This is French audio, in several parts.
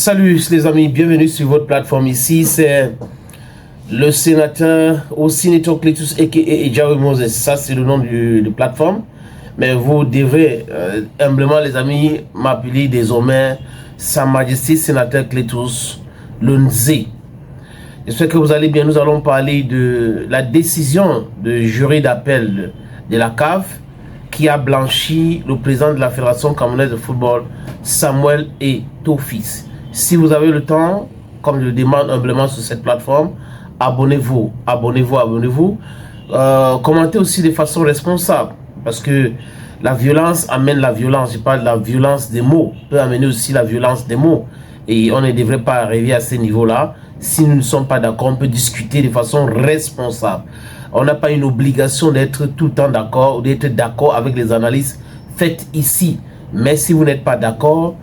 Salut les amis, bienvenue sur votre plateforme ici, c'est le sénateur Ossinito Cletus aka Ejawe Moses, ça c'est le nom de plateforme, mais vous devrez humblement les amis m'appeler désormais Sa Majesté Sénateur Cletus Lunzi. J'espère que vous allez bien. Nous allons parler de la décision de jury d'appel de la CAF qui a blanchi le président de la Fédération camerounaise de football, Samuel Eto'o-Fils. Si vous avez le temps, comme je le demande humblement sur cette plateforme, abonnez-vous, commentez aussi de façon responsable, parce que la violence amène la violence. Je parle de la violence des mots, peut amener aussi la violence des mots, et on ne devrait pas arriver à ce niveau-là. Si nous ne sommes pas d'accord, on peut discuter de façon responsable. On n'a pas une obligation d'être tout le temps d'accord ou d'être d'accord avec les analyses faites ici. Mais si vous n'êtes pas d'accord,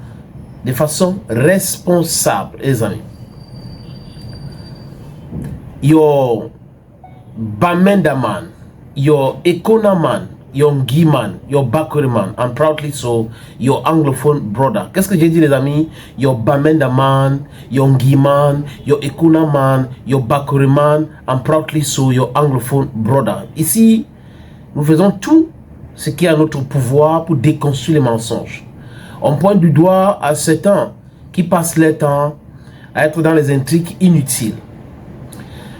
de façon responsable, les amis. Your Bamendaman, your Ekonaman, your Ngiman, your Bakuriman, and proudly so, your Anglophone brother. Qu'est-ce que j'ai dit, les amis? Your Bamendaman, your Ngiman, your Ekonaman, your Bakuriman, and proudly so, your Anglophone brother. Ici, nous faisons tout ce qui est à notre pouvoir pour déconstruire les mensonges. On pointe du doigt à certains qui passent leur temps à être dans les intrigues inutiles.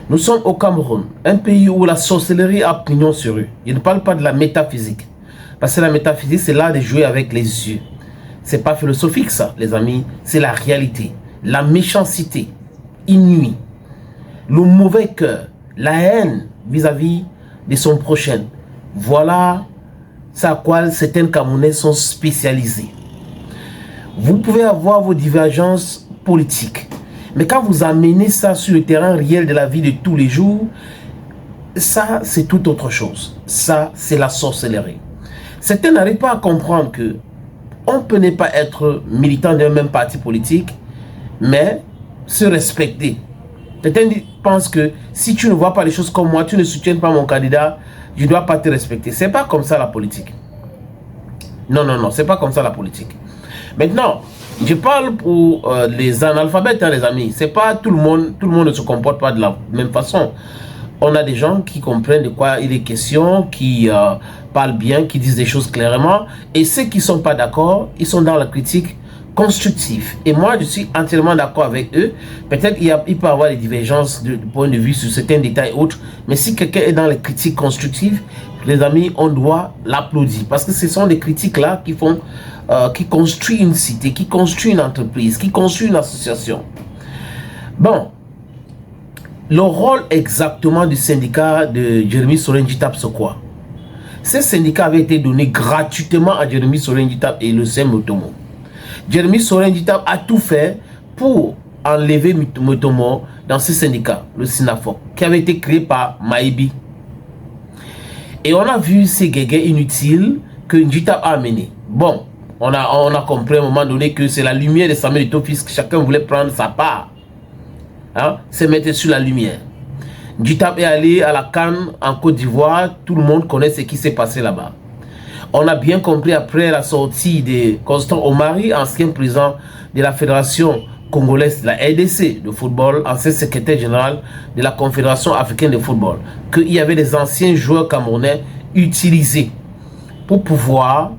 Nous sommes au Cameroun, un pays où la sorcellerie a pignon sur eux. Je ne parle pas de la métaphysique, parce que la métaphysique, c'est l'art de jouer avec les yeux. C'est pas philosophique ça, les amis, c'est la réalité. La méchanceté inouïe, le mauvais cœur, la haine vis-à-vis de son prochain. Voilà à quoi certains Camerounais sont spécialisés. Vous pouvez avoir vos divergences politiques, mais quand vous amenez ça sur le terrain réel de la vie de tous les jours, ça c'est tout autre chose. Ça c'est la sorcellerie. Certains n'arrivent pas à comprendre que on peut ne pas être militant d'un même parti politique, mais se respecter. Certains pensent que si tu ne vois pas les choses comme moi, tu ne soutiens pas mon candidat, je ne dois pas te respecter. C'est pas comme ça la politique. Non, c'est pas comme ça la politique. Maintenant, je parle pour les analphabètes, hein, les amis. C'est pas tout le monde ne se comporte pas de la même façon. On a des gens qui comprennent de quoi il est question, qui parlent bien, qui disent des choses clairement. Et ceux qui ne sont pas d'accord, ils sont dans la critique constructive. Et moi, je suis entièrement d'accord avec eux. Peut-être il peut y avoir des divergences de point de vue sur certains détails et autres. Mais si quelqu'un est dans les critiques constructives, les amis, on doit l'applaudir. Parce que ce sont des critiques-là qui font... qui construit une cité, qui construit une entreprise, qui construit une association. Bon, le rôle exactement du syndicat de Jeremy Soren-Djitap, c'est quoi? Ce syndicat avait été donné gratuitement à Jeremy Soren-Djitap et le Motomo. Jeremy Soren-Djitap a tout fait pour enlever Motomo dans ce syndicat, le SINAFOC, qui avait été créé par Maïbi. Et on a vu ces guégués inutiles que Djitap a amenés. Bon, on a compris à un moment donné que c'est la lumière de Samuel Eto'o-Fils que chacun voulait prendre sa part. Hein, se mettre sur la lumière. Djitap est allé à la CAN en Côte d'Ivoire. Tout le monde connaît ce qui s'est passé là-bas. On a bien compris après la sortie de Constant Omari, ancien président de la Fédération congolaise de la RDC de football, ancien secrétaire général de la Confédération africaine de football, qu'il y avait des anciens joueurs camerounais utilisés pour pouvoir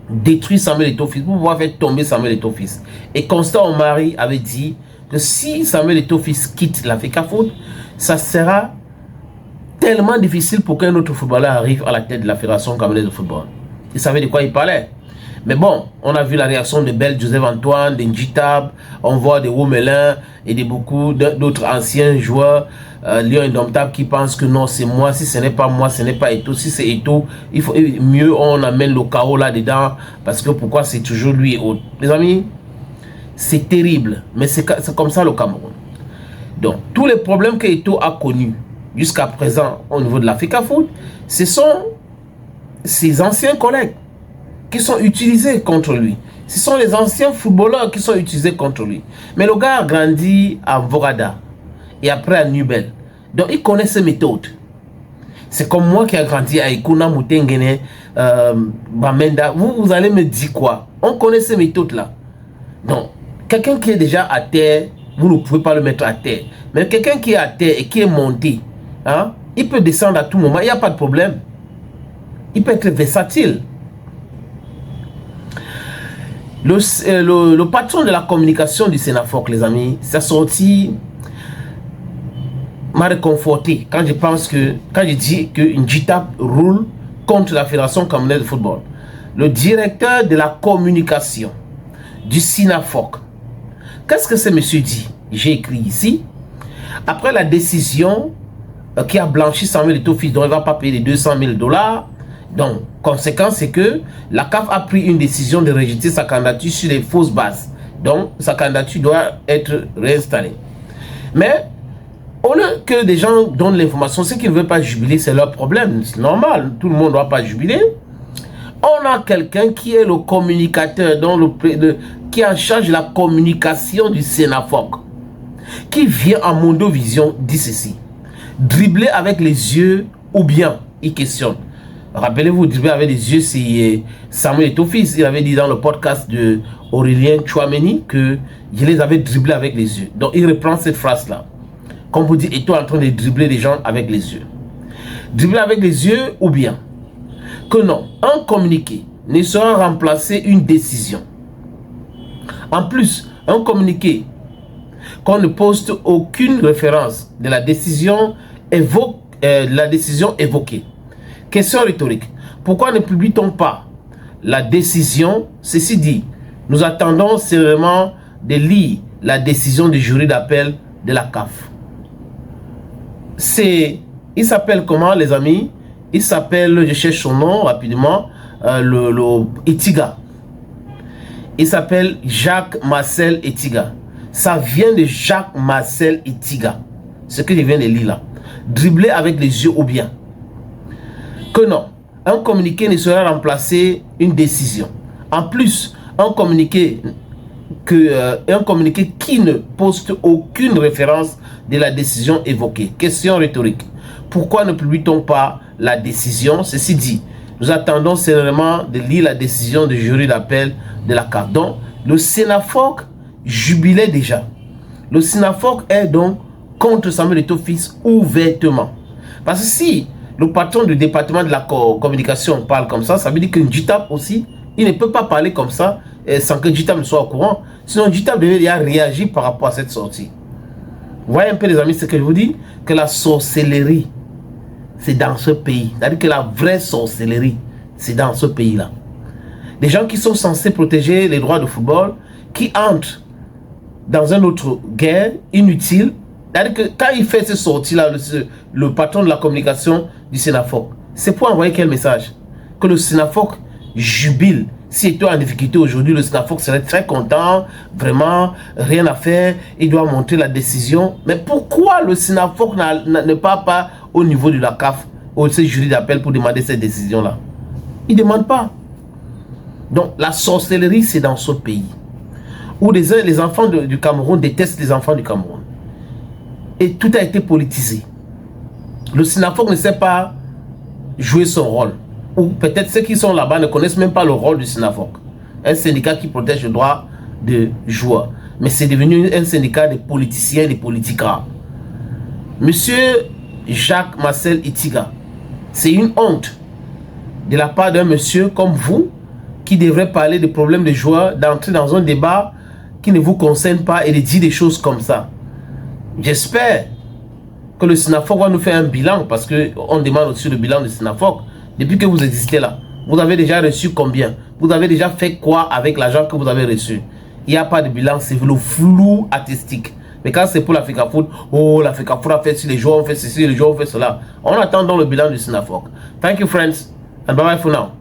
détruire Samuel Eto'o-Fils, pour pouvoir faire tomber Samuel Eto'o-Fils. Et Constant Omari avait dit que si Samuel Eto'o-Fils quitte la FECAFOOT, ça sera tellement difficile pour qu'un autre footballeur arrive à la tête de la Fédération camerounaise de football. Il savait de quoi il parlait. Mais bon, on a vu la réaction de Bel Joseph Antoine, de Djitap, on voit de Womelin et de beaucoup d'autres anciens joueurs, Lion Indomptable, qui pensent que non, c'est moi, si ce n'est pas moi, ce n'est pas Eto'o, si c'est Eto'o, il faut mieux on amène le chaos là-dedans, parce que pourquoi c'est toujours lui et autres. Les amis, c'est terrible, mais c'est comme ça le Cameroun. Donc, tous les problèmes que Eto'o a connus jusqu'à présent au niveau de la FECAFOOT, ce sont ses anciens collègues qui sont utilisés contre lui. Ce sont les anciens footballeurs qui sont utilisés contre lui. Mais le gars a grandi à Vorada et après à Nubel. Donc il connaît ses méthodes. C'est comme moi qui a grandi à Ikuna, Mutengene, Bamenda. Vous allez me dire quoi? On connaît ces méthodes-là. Donc, Quelqu'un qui est déjà à terre, vous ne pouvez pas le mettre à terre. Mais quelqu'un qui est à terre et qui est monté, hein, il peut descendre à tout moment, il n'y a pas de problème. Il peut être versatile. Le patron de la communication du Sénafoc, les amis, sa sortie m'a réconforté quand je dis que Njita roule contre la Fédération camerounaise de football. Le directeur de la communication du Sénafoc, qu'est-ce que ce monsieur dit? J'ai écrit ici. Après la décision qui a blanchi Samuel Eto'o-Fils, dont il ne va pas payer les 200 000 $, donc, conséquence, c'est que la CAF a pris une décision de rejeter sa candidature sur les fausses bases. Donc, sa candidature doit être réinstallée. Mais, au lieu que des gens donnent l'information, ceux qui ne veulent pas jubiler, c'est leur problème. C'est normal, tout le monde ne doit pas jubiler. On a quelqu'un qui est le communicateur, qui est en charge de la communication du Sénafoc, qui vient en Mondovision, dit ceci. Dribbler avec les yeux ou bien, il questionne. Rappelez-vous, dribbler avec les yeux, c'est Samuel Eto'o-Fils. Il avait dit dans le podcast de Aurélien Chouameni que je les avais dribblés avec les yeux. Donc, il reprend cette phrase-là. Comme vous dites, Eto'o en train de dribbler les gens avec les yeux. Dribbler avec les yeux ou bien que non, un communiqué ne sera remplacé une décision. En plus, un communiqué qu'on ne poste aucune référence de la décision évoquée. Question rhétorique. Pourquoi ne publie-t-on pas la décision? Ceci dit, nous attendons sérieusement de lire la décision du jury d'appel de la CAF. Il s'appelle comment, les amis? Il s'appelle, je cherche son nom rapidement, Etiga. Il s'appelle Jacques-Marcel Etiga. Ça vient de Jacques-Marcel Etiga. Ce que je viens de lire là. Dribbler avec les yeux ou bien. Que non, un communiqué ne sera remplacé une décision. En plus, un communiqué qui ne poste aucune référence de la décision évoquée. Question rhétorique. Pourquoi ne publie-t-on pas la décision? Ceci dit, nous attendons sérieusement de lire la décision du jury d'appel de la CAF. Donc, le Sénafoc jubilait déjà. Le Sénafoc est donc contre Samuel Eto'o-Fils ouvertement. Parce que si le patron du département de la communication parle comme ça, ça veut dire que Njita aussi, il ne peut pas parler comme ça sans que Njita ne soit au courant. Sinon, Njita devait déjà réagir par rapport à cette sortie. Vous voyez un peu, les amis, ce que je vous dis? Que la sorcellerie, c'est dans ce pays. C'est-à-dire que la vraie sorcellerie, c'est dans ce pays-là. Des gens qui sont censés protéger les droits de football, qui entrent dans une autre guerre inutile. C'est-à-dire que quand il fait cette sortie-là, le patron de la communication du Sénafoc, c'est pour envoyer quel message? Que le Sénafoc jubile. Si Eto'o en difficulté aujourd'hui, le Sénafoc serait très content, vraiment, rien à faire, il doit montrer la décision. Mais pourquoi le Sénafoc ne part pas au niveau de la CAF, au jury d'appel pour demander cette décision-là? Il ne demande pas. Donc la sorcellerie, c'est dans ce pays, où les enfants du Cameroun détestent les enfants du Cameroun. Et tout a été politisé. Le Sénafoc ne sait pas jouer son rôle. Ou peut-être ceux qui sont là-bas ne connaissent même pas le rôle du Sénafoc. Un syndicat qui protège le droit de joueurs. Mais c'est devenu un syndicat de politiciens, de politicars. Monsieur Jacques-Marcel Etiga, c'est une honte de la part d'un monsieur comme vous qui devrait parler des problèmes des joueurs, d'entrer dans un débat qui ne vous concerne pas et de dire des choses comme ça. J'espère que le Sénafoc va nous faire un bilan, parce qu'on demande aussi le bilan du Sénafoc. Depuis que vous existez là, vous avez déjà reçu combien? Vous avez déjà fait quoi avec l'argent que vous avez reçu? Il n'y a pas de bilan, c'est le flou artistique. Mais quand c'est pour l'Africa-Foot, oh, l'Africa-Foot a fait ci, les joueurs ont fait ceci, les joueurs ont fait cela. On attend donc le bilan du Sénafoc. Thank you, friends, and bye bye for now.